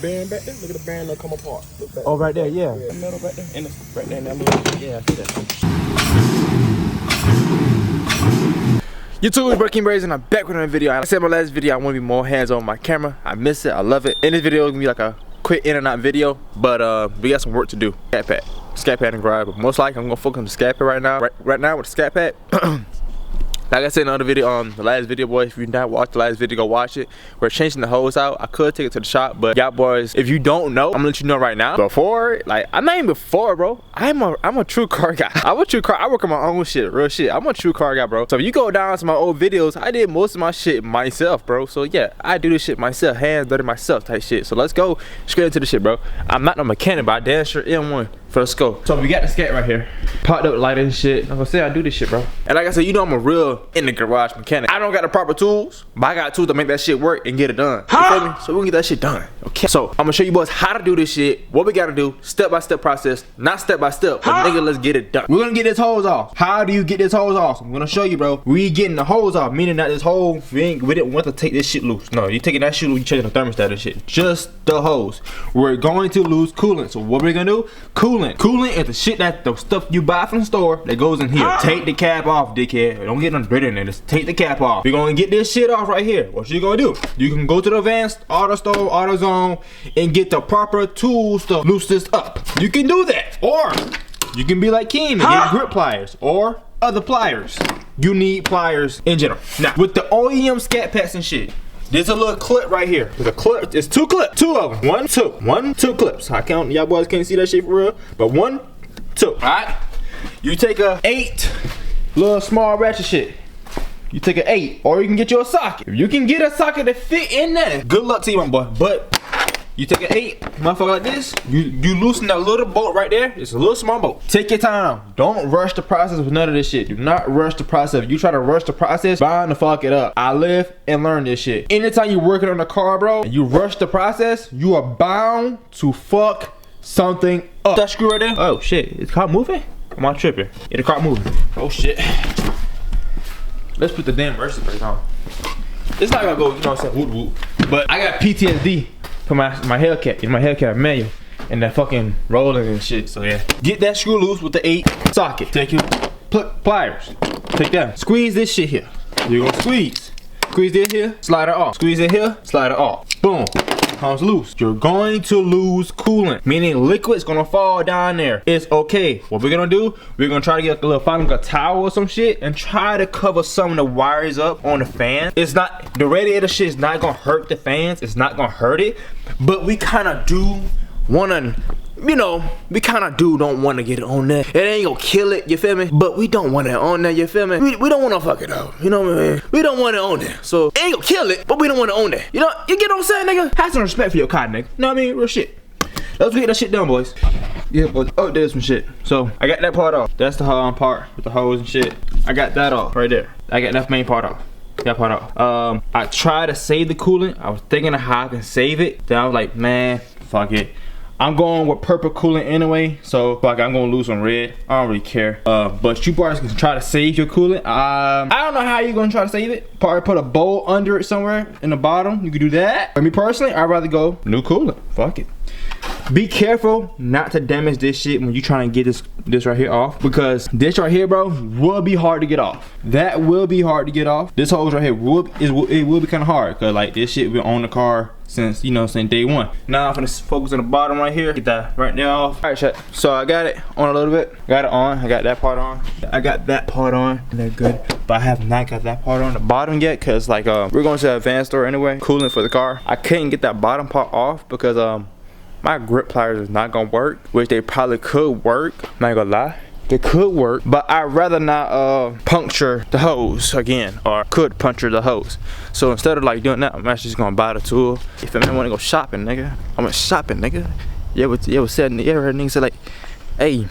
band back there? Look at the band that come apart. Look back. Oh, right there, yeah. The metal right there. And it's right there in that little. Yeah, I see that. YouTube, it's Breaking Brazen, and I'm back with another video. Like I said in my last video, I want to be more hands on with my camera. I miss it, I love it. In this video, it's gonna be like a quick in and out video, but we got some work to do. Scatpack and garage, but most likely I'm gonna focus on the Scatpack right now. Right now with the Scatpack. Like I said in another video, the last video, boys, if you not watched the last video, go watch it. We're changing the hose out. I could take it to the shop, but y'all boys, if you don't know, I'm gonna let you know right now. Before, like, I'm not even before, bro. I'm a true car guy. I work on my own shit, real shit. I'm a true car guy, bro. So if you go down to my old videos, I did most of my shit myself, bro. So yeah, I do this shit myself, hands dirty myself type shit. So let's go straight into the shit, bro. I'm not no mechanic, but I damn sure am one. Let's go. So we got the Scat right here. Popped up light and shit. I'm gonna say I do this shit, bro. And like I said, you know I'm a real in the garage mechanic. I don't got the proper tools, but I got tools to make that shit work and get it done. You feel me? So we can get that shit done. Okay. So I'm gonna show you boys how to do this shit, what we gotta do, step-by-step process, not step-by-step, but nigga, let's get it done. We're gonna get this hose off. How do you get this hose off? I'm gonna show you, bro. We getting the hose off, meaning that this hole, we didn't want to take this shit loose. No, you taking that shit loose, you changing the thermostat and shit. Just the hose. We're going to lose coolant. So what we're gonna do? Coolant. Coolant is the shit that the stuff you buy from the store that goes in here. Take the cap off, dickhead. Don't get nothing better than this. Take the cap off. We're gonna get this shit off right here. What you gonna do? You can go to the Advanced Auto Store, AutoZone, and get the proper tools to loose this up. You can do that. Or you can be like Kim and get grip pliers or other pliers. You need pliers in general. Now, with the OEM scat packs and shit, there's a little clip right here. There's a clip. It's two clips. Two of them. One, two clips. I count. Y'all boys can't see that shit for real. But 1, 2. Alright? You take a 8 little small ratchet shit. You take an 8. Or you can get you a socket. If you can get a socket to fit in there, good luck to you, my boy. But you take an 8, motherfucker like this, you loosen that little bolt right there. It's a little small bolt. Take your time. Don't rush the process with none of this shit. Do not rush the process. If you try to rush the process, bound to fuck it up. I live and learn this shit. Anytime you're working on a car, bro, and you rush the process, you are bound to fuck something up. That screw right there? Oh shit, is the car moving? Am I tripping? Yeah, the car moving. Oh shit. Let's put the damn reverse brake on. It's not gonna go, you know what I'm saying, whoop whoop. But I got PTSD. For my Hellcat, my Hellcat manual, and that fucking rolling and shit. So yeah, get that screw loose with the 8 socket. Take your pliers, take that, squeeze this shit here. You're gonna squeeze this here, slide it off. Squeeze it here, slide it off. Boom, comes loose. You're going to lose coolant, meaning liquid's gonna fall down there. It's okay. What we're gonna do? We're gonna try to get a little find like a towel or some shit and try to cover some of the wires up on the fan. It's not, the radiator shit is not gonna hurt the fans. It's not gonna hurt it, but we kind of do wanna, you know, we kind of don't want to get it on there. It ain't gonna kill it, you feel me? But we don't want it on there, you feel me? We don't want to fuck it up, you know what I mean? We don't want it on there. So it ain't gonna kill it, but we don't want it on there. You know, you get what I'm saying, nigga? Have some respect for your car, nigga. You know what I mean? Real shit. Let's get that shit done, boys. Yeah, boys. Oh, there's some shit. So I got that part off. That's the part with the hose and shit. I got that off right there. I got that main part off. That part off. I tried to save the coolant. I was thinking of how I can save it. Then I was like, man, fuck it. I'm going with purple coolant anyway, so like I'm gonna lose on red. I don't really care. But you boys can try to save your coolant. I don't know how you're gonna try to save it. Probably put a bowl under it somewhere in the bottom. You can do that. For me personally, I'd rather go new coolant. Fuck it. Be careful not to damage this shit when you trying to get this right here off, because this right here, bro, will be hard to get off. That will be hard to get off. This hose right here will be kind of hard, because like this shit been on the car since, you know, since day one. Now I'm gonna focus on the bottom right here. Get that right there off. All right, chat. So I got it on a little bit. Got it on. I got that part on. I got that part on. And they're good. But I have not got that part on the bottom yet, because like we're going to the Advanced store anyway. Coolant for the car. I couldn't get that bottom part off because my grip pliers is not gonna work, which they probably could work. I'm not gonna lie. They could work, but I'd rather not puncture the hose again, or could puncture the hose. So instead of like doing that, I'm actually just gonna buy the tool. If I wanna go shopping, nigga, I went shopping, nigga. You ever heard niggas say like, hey,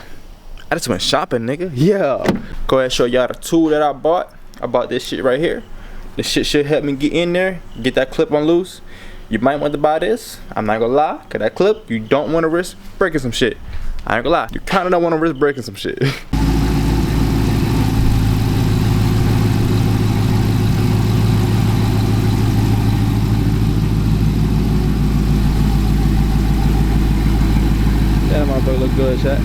I just went shopping, nigga? Yeah. Go ahead and show y'all the tool that I bought. I bought this shit right here. This shit should help me get in there, get that clip on loose. You might want to buy this. I'm not gonna lie, cause that clip, you don't wanna risk breaking some shit. I ain't gonna lie, you kinda don't wanna risk breaking some shit. Motor look good, chat.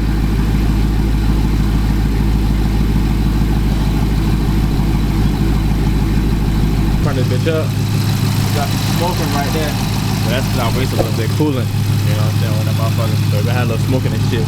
Turn this bitch up. Got some smoking right there. But that's not wasting a little bit coolant. You know what I'm saying? When that motherfucker. So if it had a little smoking and shit.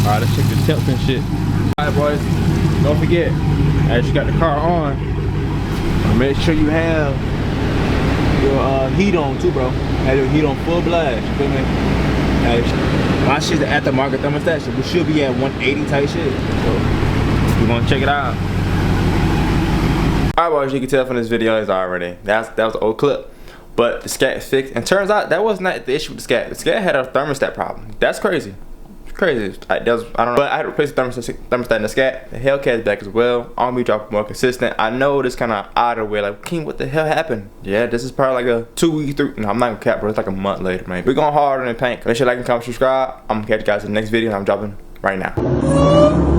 Alright, let's check the temps and shit. Alright boys, don't forget, as you got the car on, make sure you have your heat on too, bro. Have your heat on full blast, you feel me? My shit's the aftermarket thermostat, so we should be at 180 type shit. So, you wanna check it out. Alright boys, you can tell from this video is already, that was the old clip. But the Scat fixed, and turns out that was not the issue with the Scat. The Scat had a thermostat problem. That's crazy. Crazy. I don't know, but I had to replace the thermostat in the Scat. The Hellcat is back as well. On me dropping more consistent. I know this kind of out of way. Like, King, what the hell happened? Yeah, this is probably like a 2 week, 3. No, I'm not gonna cap, bro. It's like a month later, man. We're going hard on the paint. Make sure you like and comment, subscribe. I'm gonna catch you guys in the next video. I'm dropping right now.